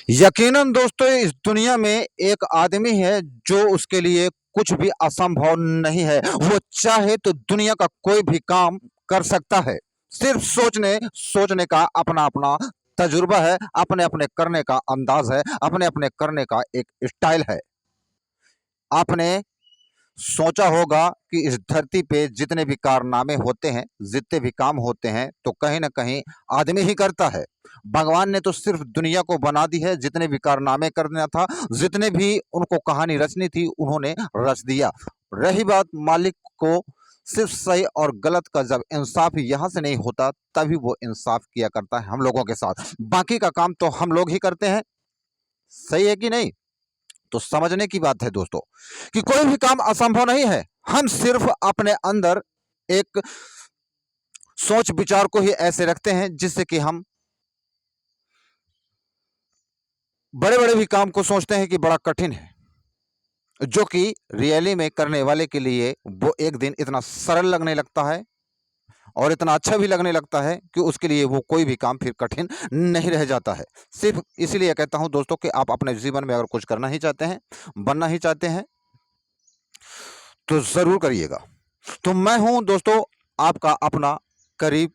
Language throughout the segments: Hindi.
यकीनन दोस्तों, इस दुनिया में एक आदमी है जो उसके लिए कुछ भी असंभव नहीं है। वो चाहे तो दुनिया का कोई भी काम कर सकता है। सिर्फ सोचने सोचने का अपना अपना तजुर्बा है, अपने अपने करने का अंदाज है, अपने अपने करने का एक स्टाइल है। आपने सोचा होगा कि इस धरती पे जितने भी कारनामे होते हैं, जितने भी काम होते हैं, तो कहीं ना कहीं आदमी ही करता है। भगवान ने तो सिर्फ दुनिया को बना दी है, जितने भी कारनामे करना था, जितने भी उनको कहानी रचनी थी, उन्होंने रच दिया। रही बात मालिक को सिर्फ सही और गलत का जब इंसाफ यहाँ से नहीं होता, तभी वो इंसाफ किया करता है हम लोगों के साथ। बाकी का काम तो हम लोग ही करते हैं। सही है कि नहीं? तो समझने की बात है दोस्तों कि कोई भी काम असंभव नहीं है। हम सिर्फ अपने अंदर एक सोच विचार को ही ऐसे रखते हैं जिससे कि हम बड़े बड़े भी काम को सोचते हैं कि बड़ा कठिन है, जो कि रियली में करने वाले के लिए वो एक दिन इतना सरल लगने लगता है और इतना अच्छा भी लगने लगता है कि उसके लिए वो कोई भी काम फिर कठिन नहीं रह जाता है। सिर्फ इसीलिए कहता हूं दोस्तों कि आप अपने जीवन में अगर कुछ करना ही चाहते हैं, बनना ही चाहते हैं, तो जरूर करिएगा। तो मैं हूं दोस्तों आपका अपना करीब,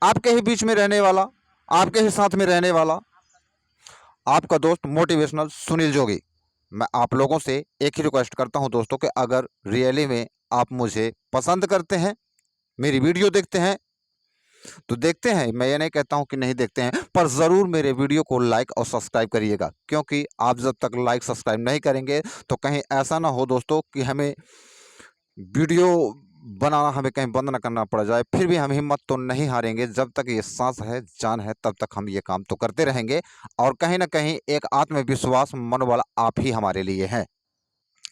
आपके ही बीच में रहने वाला, आपके ही साथ में रहने वाला, आपका दोस्त मोटिवेशनल सुनील जोगी। मैं आप लोगों से एक ही रिक्वेस्ट करता हूं दोस्तों कि अगर रियली में आप मुझे पसंद करते हैं, मेरी वीडियो देखते हैं, तो देखते हैं, मैं ये नहीं कहता हूं कि नहीं देखते हैं, पर ज़रूर मेरे वीडियो को लाइक और सब्सक्राइब करिएगा। क्योंकि आप जब तक लाइक सब्सक्राइब नहीं करेंगे तो कहीं ऐसा ना हो दोस्तों कि हमें वीडियो बनाना हमें कहीं बंद ना करना पड़ जाए। फिर भी हम हिम्मत तो नहीं हारेंगे, जब तक ये सांस है, जान है, तब तक हम ये काम तो करते रहेंगे। और कहीं ना कहीं एक आत्मविश्वास मनोबल आप ही हमारे लिए है।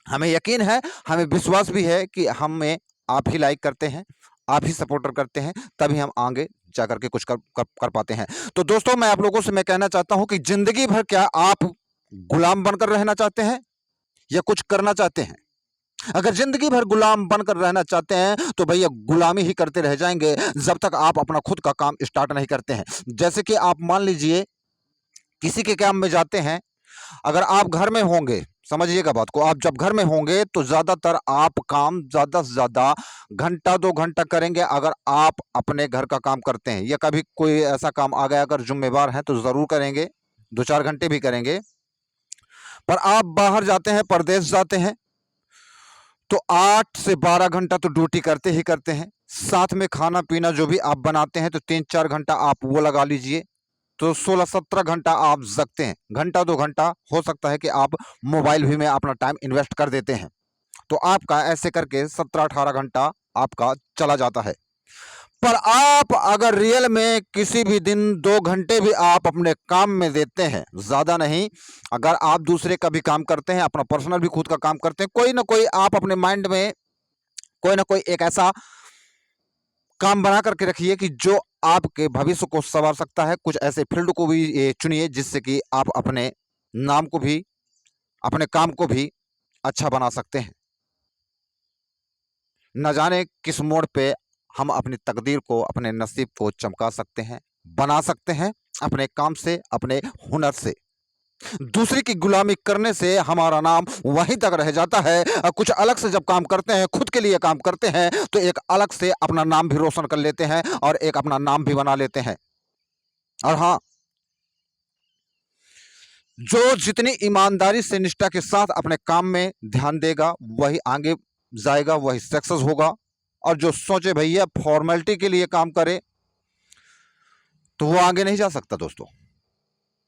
हमें यकीन है, हमें विश्वास भी है कि हमें आप ही लाइक करते हैं, आप ही सपोर्टर करते हैं, तभी हम आगे जा करके कुछ कर पाते हैं। तो दोस्तों, मैं आप लोगों से मैं कहना चाहता हूं कि जिंदगी भर क्या आप गुलाम बनकर रहना चाहते हैं या कुछ करना चाहते हैं? अगर जिंदगी भर गुलाम बनकर रहना चाहते हैं तो भैया गुलामी ही करते रह जाएंगे जब तक आप अपना खुद का काम स्टार्ट नहीं करते हैं। जैसे कि आप मान लीजिए किसी के काम में जाते हैं, अगर आप घर में होंगे, समझिएगा बात को, आप जब घर में होंगे तो ज्यादातर आप काम ज्यादा से ज्यादा घंटा 2 घंटा करेंगे अगर आप अपने घर का काम करते हैं, या कभी कोई ऐसा काम आ गया अगर जिम्मेवार हैं तो जरूर करेंगे, 2-4 घंटे भी करेंगे। पर आप बाहर जाते हैं, परदेश जाते हैं, तो 8 से 12 घंटा तो ड्यूटी करते ही करते हैं। साथ में खाना पीना जो भी आप बनाते हैं तो 3-4 घंटा आप वो लगा लीजिए, तो 16-17 घंटा आप जगते हैं। घंटा 2 घंटा हो सकता है कि आप मोबाइल भी में अपना टाइम इन्वेस्ट कर देते हैं। तो आपका ऐसे करके 17-18 घंटा आपका चला जाता है। पर आप अगर रियल में किसी भी दिन 2 घंटे भी आप अपने काम में देते हैं, ज्यादा नहीं, अगर आप दूसरे का भी काम करते हैं, अपना पर्सनल भी खुद का काम करते हैं, कोई ना कोई आप अपने माइंड में कोई ना कोई एक ऐसा काम बना करके रखिए कि जो आपके भविष्य को संवार सकता है। कुछ ऐसे फील्ड को भी चुनिए जिससे कि आप अपने नाम को भी, अपने काम को भी अच्छा बना सकते हैं। न जाने किस मोड़ पे हम अपनी तकदीर को, अपने नसीब को चमका सकते हैं, बना सकते हैं, अपने काम से, अपने हुनर से। दूसरे की गुलामी करने से हमारा नाम वहीं तक रह जाता है। कुछ अलग से जब काम करते हैं, खुद के लिए काम करते हैं, तो एक अलग से अपना नाम भी रोशन कर लेते हैं और एक अपना नाम भी बना लेते हैं। और हाँ, जो जितनी ईमानदारी से, निष्ठा के साथ अपने काम में ध्यान देगा, वही आगे जाएगा, वही सक्सेस होगा। और जो सोचे भैया फॉर्मेलिटी के लिए काम करे, तो वो आगे नहीं जा सकता दोस्तों।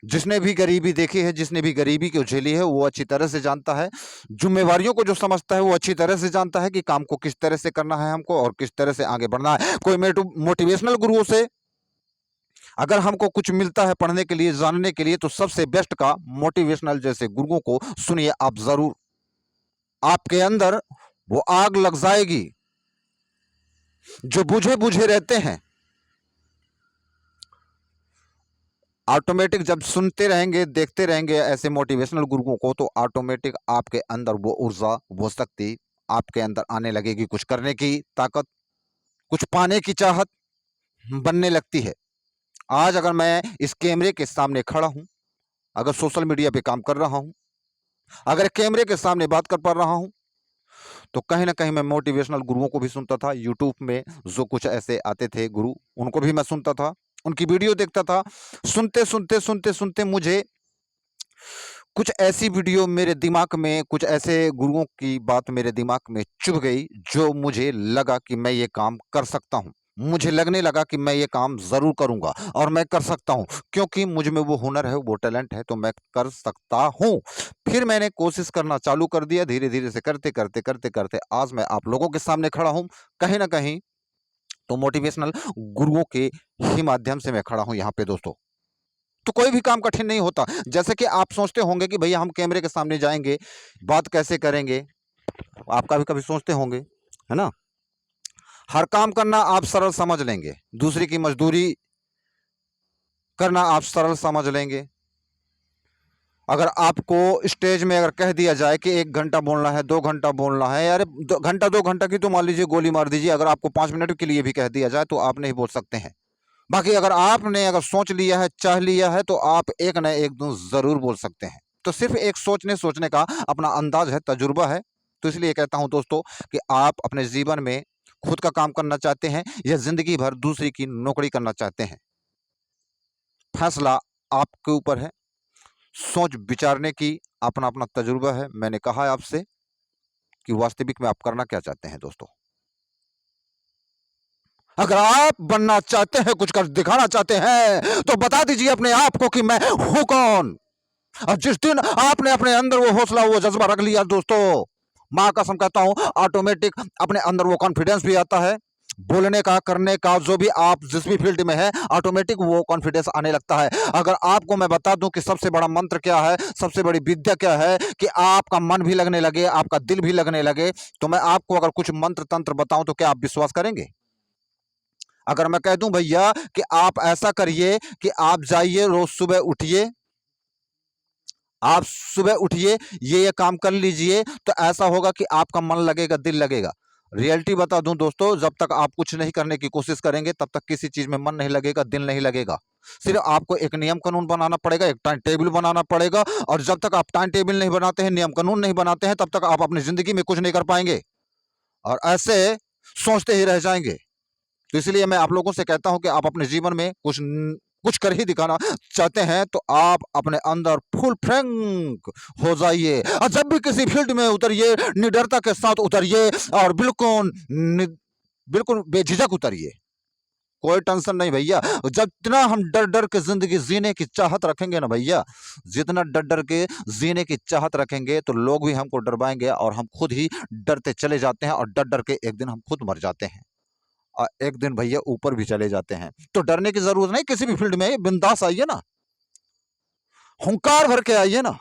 जिसने भी गरीबी देखी है, जिसने भी गरीबी को झेली है, वो अच्छी तरह से जानता है। जिम्मेवारियों को जो समझता है, वो अच्छी तरह से जानता है कि काम को किस तरह से करना है हमको और किस तरह से आगे बढ़ना है। कोई मोटिवेशनल गुरुओं से अगर हमको कुछ मिलता है पढ़ने के लिए, जानने के लिए, तो सबसे बेस्ट का मोटिवेशनल जैसे गुरुओं को सुनिए आप जरूर। आपके अंदर वो आग लग जाएगी। जो बुझे बुझे रहते हैं, ऑटोमेटिक जब सुनते रहेंगे, देखते रहेंगे ऐसे मोटिवेशनल गुरुओं को, तो ऑटोमेटिक आपके अंदर वो ऊर्जा, वो शक्ति आपके अंदर आने लगेगी। कुछ करने की ताकत, कुछ पाने की चाहत बनने लगती है। आज अगर मैं इस कैमरे के सामने खड़ा हूं, अगर सोशल मीडिया पे काम कर रहा हूं, अगर कैमरे के सामने बात कर पा रहा हूं, तो कहीं ना कहीं मैं मोटिवेशनल गुरुओं को भी सुनता था। यूट्यूब में जो कुछ ऐसे आते थे गुरु, उनको भी मैं सुनता था, उनकी वीडियो देखता था। सुनते सुनते मुझे कुछ ऐसी वीडियो मेरे दिमाग में, कुछ ऐसे गुरुओं की बात मेरे दिमाग में चुभ गई, जो मुझे लगा कि मैं ये काम कर सकता हूँ। मुझे लगने लगा कि मैं ये काम ज़रूर करूँगा और मैं कर सकता हूँ, क्योंकि मुझ में वो हुनर है, वो टैलेंट है, तो मैं कर सकता हूँ। फिर मैंने कोशिश करना चालू कर दिया, धीरे-धीरे से करते-करते आज मैं आप लोगों के सामने खड़ा हूँ। कहीं न कहीं तो मोटिवेशनल गुरुओं के ही माध्यम से मैं खड़ा हूँ यहाँ पे दोस्तों। तो कोई भी काम कठिन नहीं होता। जैसे कि आप सोचते होंगे कि भैया हम कैमरे के सामने जाएँगे, बात कैसे करेंगे? आप कभी-कभी सोचते होंगे, है ना? हर काम करना आप सरल समझ लेंगे, दूसरे की मज़दूरी करना आप सरल समझ लेंगे। अगर आपको स्टेज में अगर कह दिया जाए कि 1 घंटा बोलना है, 2 घंटा बोलना है, अरे 2 घंटा की तो मान लीजिए गोली मार दीजिए। अगर आपको 5 मिनट के लिए भी कह दिया जाए, तो आप नहीं बोल सकते हैं। बाकी अगर आपने अगर सोच लिया है, चाह लिया है, तो आप एक न एक दिन ज़रूर बोल सकते हैं। तो सिर्फ़ एक सोचने का अपना अंदाज़ है, तजुर्बा है। तो इसलिए कहता हूँ दोस्तों कि आप अपने जीवन में खुद का काम करना चाहते हैं या ज़िंदगी भर दूसरे की नौकरी करना चाहते हैं, फैसला आपके ऊपर है। सोच विचारने की अपना-अपना तजुर्बा है। मैंने कहा है आपसे कि वास्तविक में आप करना क्या चाहते हैं दोस्तों? अगर आप बनना चाहते हैं, कुछ कर दिखाना चाहते हैं, तो बता दीजिए अपने आप को कि मैं हूँ कौन? और जिस दिन आपने अपने अंदर वो हौसला, वो जज़्बा रख लिया दोस्तों, माँ कसम कहता हूँ, ऑटोमेटिक अपने अंदर वो कॉन्फिडेंस भी आता है। बोलने का, करने का, जो भी आप जिस भी फ़ील्ड में हैं, ऑटोमेटिक वो कॉन्फिडेंस आने लगता है। अगर आपको मैं बता दूँ कि सबसे बड़ा मंत्र क्या है, सबसे बड़ी विद्या क्या है कि आपका मन भी लगने लगे, आपका दिल भी लगने लगे, तो मैं आपको अगर कुछ मंत्र-तंत्र बताऊँ, तो क्या आप विश्वास करेंगे? अगर मैं कह दूँ भैया कि आप ऐसा करिए कि आप जाइए, रोज़ सुबह उठिए, आप सुबह उठिए, ये काम कर लीजिए, तो ऐसा होगा कि आपका मन लगेगा, दिल लगेगा। रियलिटी बता दूँ दोस्तों, जब तक आप कुछ नहीं करने की कोशिश करेंगे, तब तक किसी चीज़ में मन नहीं लगेगा, दिल नहीं लगेगा। सिर्फ़ आपको एक नियम कानून बनाना पड़ेगा, एक टाइम टेबल बनाना पड़ेगा, और जब तक आप टाइम टेबल नहीं बनाते हैं, नियम कानून नहीं बनाते हैं, तब तक आप अपनी ज़िंदगी में कुछ नहीं कर पाएँगे और ऐसे सोचते ही रह जाएँगे। तो इसलिए मैं आप लोगों से कहता हूँ कि आप अपने जीवन में कुछ कर ही दिखाना चाहते हैं, तो आप अपने अंदर फुल फ्रैंक हो जाइए और जब भी किसी फील्ड में उतरिए, निडरता के साथ उतरिए और बिल्कुल बेझिझक उतरिए। कोई टेंशन नहीं भैया। जितना हम डर-डर के ज़िंदगी जीने की चाहत रखेंगे ना भैया, जितना डर-डर के जीने की चाहत रखेंगे, तो लोग भी हमको डरवाएँगे और हम खुद ही डरते चले जाते हैं और डर-डर के एक दिन हम खुद मर जाते हैं। एक दिन भैया ऊपर भी चले जाते हैं। तो डरने की ज़रूरत नहीं, किसी भी फ़ील्ड में बिंदास आइए ना, हुंकार भर के आइए ना।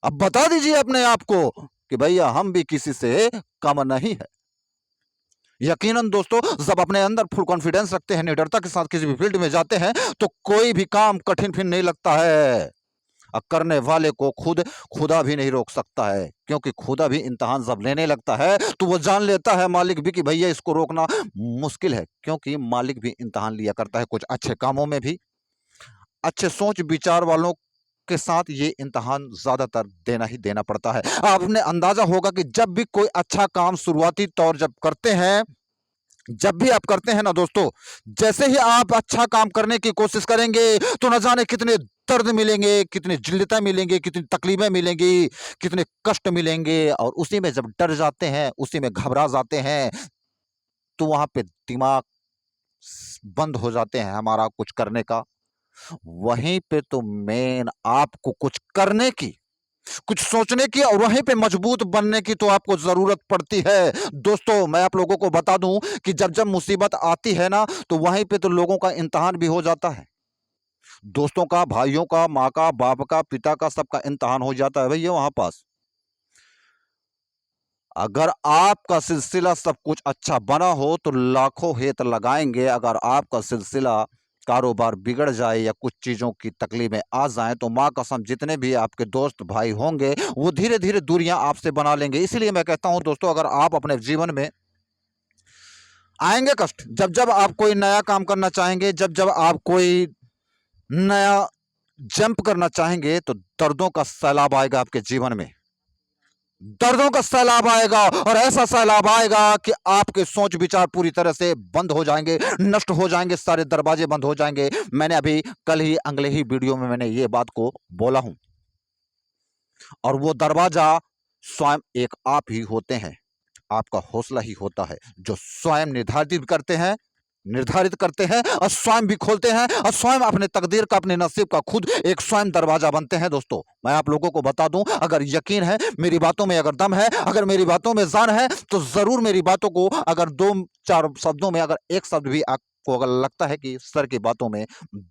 अब बता दीजिए अपने आप को कि भैया हम भी किसी से कम नहीं है। यकीनन दोस्तों, जब अपने अंदर फुल कॉन्फिडेंस रखते हैं, निडरता के साथ किसी भी फ़ील्ड में जाते हैं, तो कोई भी काम कठिन फिर नहीं लगता है। करने वाले को खुदा भी नहीं रोक सकता है, क्योंकि खुदा भी इम्तिहान जब लेने लगता है, तो वो जान लेता है मालिक भी कि भैया इसको रोकना मुश्किल है, क्योंकि मालिक भी इम्तिहान लिया करता है कुछ अच्छे कामों में भी। अच्छे सोच विचार वालों के साथ ये इम्तिहान ज़्यादातर देना ही देना पड़ता है। आपने अंदाज़ा होगा कि जब भी कोई अच्छा काम शुरुआती तौर जब करते हैं, जब भी आप करते हैं ना दोस्तों, जैसे ही आप अच्छा काम करने की कोशिश करेंगे, तो न जाने कितने दर्द मिलेंगे, कितनी जिल्लतें मिलेंगी, कितनी तकलीफ़ें मिलेंगी, कितने कष्ट मिलेंगे, और उसी में जब डर जाते हैं, उसी में घबरा जाते हैं, तो वहाँ पे दिमाग बंद हो जाते हैं हमारा कुछ करने का। वहीं पे तो मेन आपको कुछ करने की, कुछ सोचने की और वहीं पे मजबूत बनने की तो आपको ज़रूरत पड़ती है। दोस्तों, मैं आप लोगों को बता दूँ कि जब-जब मुसीबत आती है ना, तो वहीं पे तो लोगों का इम्तिहान भी हो जाता है। दोस्तों का, भाइयों का, माँ का, बाप का, पिता का, सबका इम्तिहान हो जाता है भैया वहाँ पास। अगर आपका सिलसिला सब कुछ अच्छा बना हो, तो लाखों हेत लगाएँगे। अगर आपका सिलसिला कारोबार बिगड़ जाए या कुछ चीज़ों की तकलीफ़ें आ जाएँ, तो माँ कसम जितने भी आपके दोस्त भाई होंगे, वो धीरे-धीरे दूरियाँ आपसे बना लेंगे। इसीलिए मैं कहता हूँ दोस्तों, अगर आप अपने जीवन में आएँगे कष्ट, जब-जब आप कोई नया काम करना चाहेंगे, जब-जब आप कोई नया जंप करना चाहेंगे तो दर्दों का सैलाब आएगा आपके जीवन में, दर्दों का सैलाब आएगा, और ऐसा सैलाब आएगा कि आपके सोच विचार पूरी तरह से बंद हो जाएंगे, नष्ट हो जाएंगे, सारे दरवाजे बंद हो जाएंगे। मैंने अभी कल ही अगले ही वीडियो में मैंने ये बात को बोला हूं, और वो दरवाजा स्वयं एक आप ही होते हैं, आपका हौसला ही होता है, जो स्वयं निर्धारित करते हैं और स्वयं भी खोलते हैं, और स्वयं अपने तकदीर का, अपने नसीब का खुद एक स्वयं दरवाजा बनते हैं। दोस्तों, मैं आप लोगों को बता दूं, अगर यकीन है, मेरी बातों में अगर दम है, अगर मेरी बातों में जान है, तो जरूर मेरी बातों को अगर 2-4 शब्दों में, अगर एक शब्द भी आपको अगर लगता है कि सर की बातों में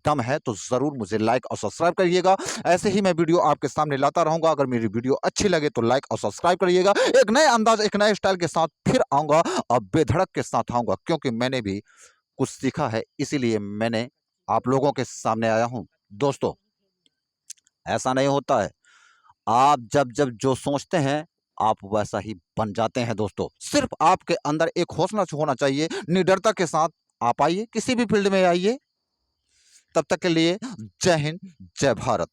दम है, तो जरूर मुझे लाइक और सब्सक्राइब करिएगा। ऐसे ही मैं वीडियो आपके सामने लाता रहूंगा। अगर मेरी वीडियो अच्छी लगे तो लाइक और सब्सक्राइब करिएगा। एक नए अंदाज, एक नए स्टाइल के साथ फिर आऊंगा, और बेधड़क के साथ आऊंगा, क्योंकि मैंने भी कुछ सीखा है, इसीलिए मैंने आप लोगों के सामने आया हूं। दोस्तों, ऐसा नहीं होता है, आप जब जब जो सोचते हैं आप वैसा ही बन जाते हैं। दोस्तों, सिर्फ आपके अंदर एक हौसला होना चाहिए, निडरता के साथ आप आइए, किसी भी फील्ड में आइए। तब तक के लिए जय हिंद, जय भारत।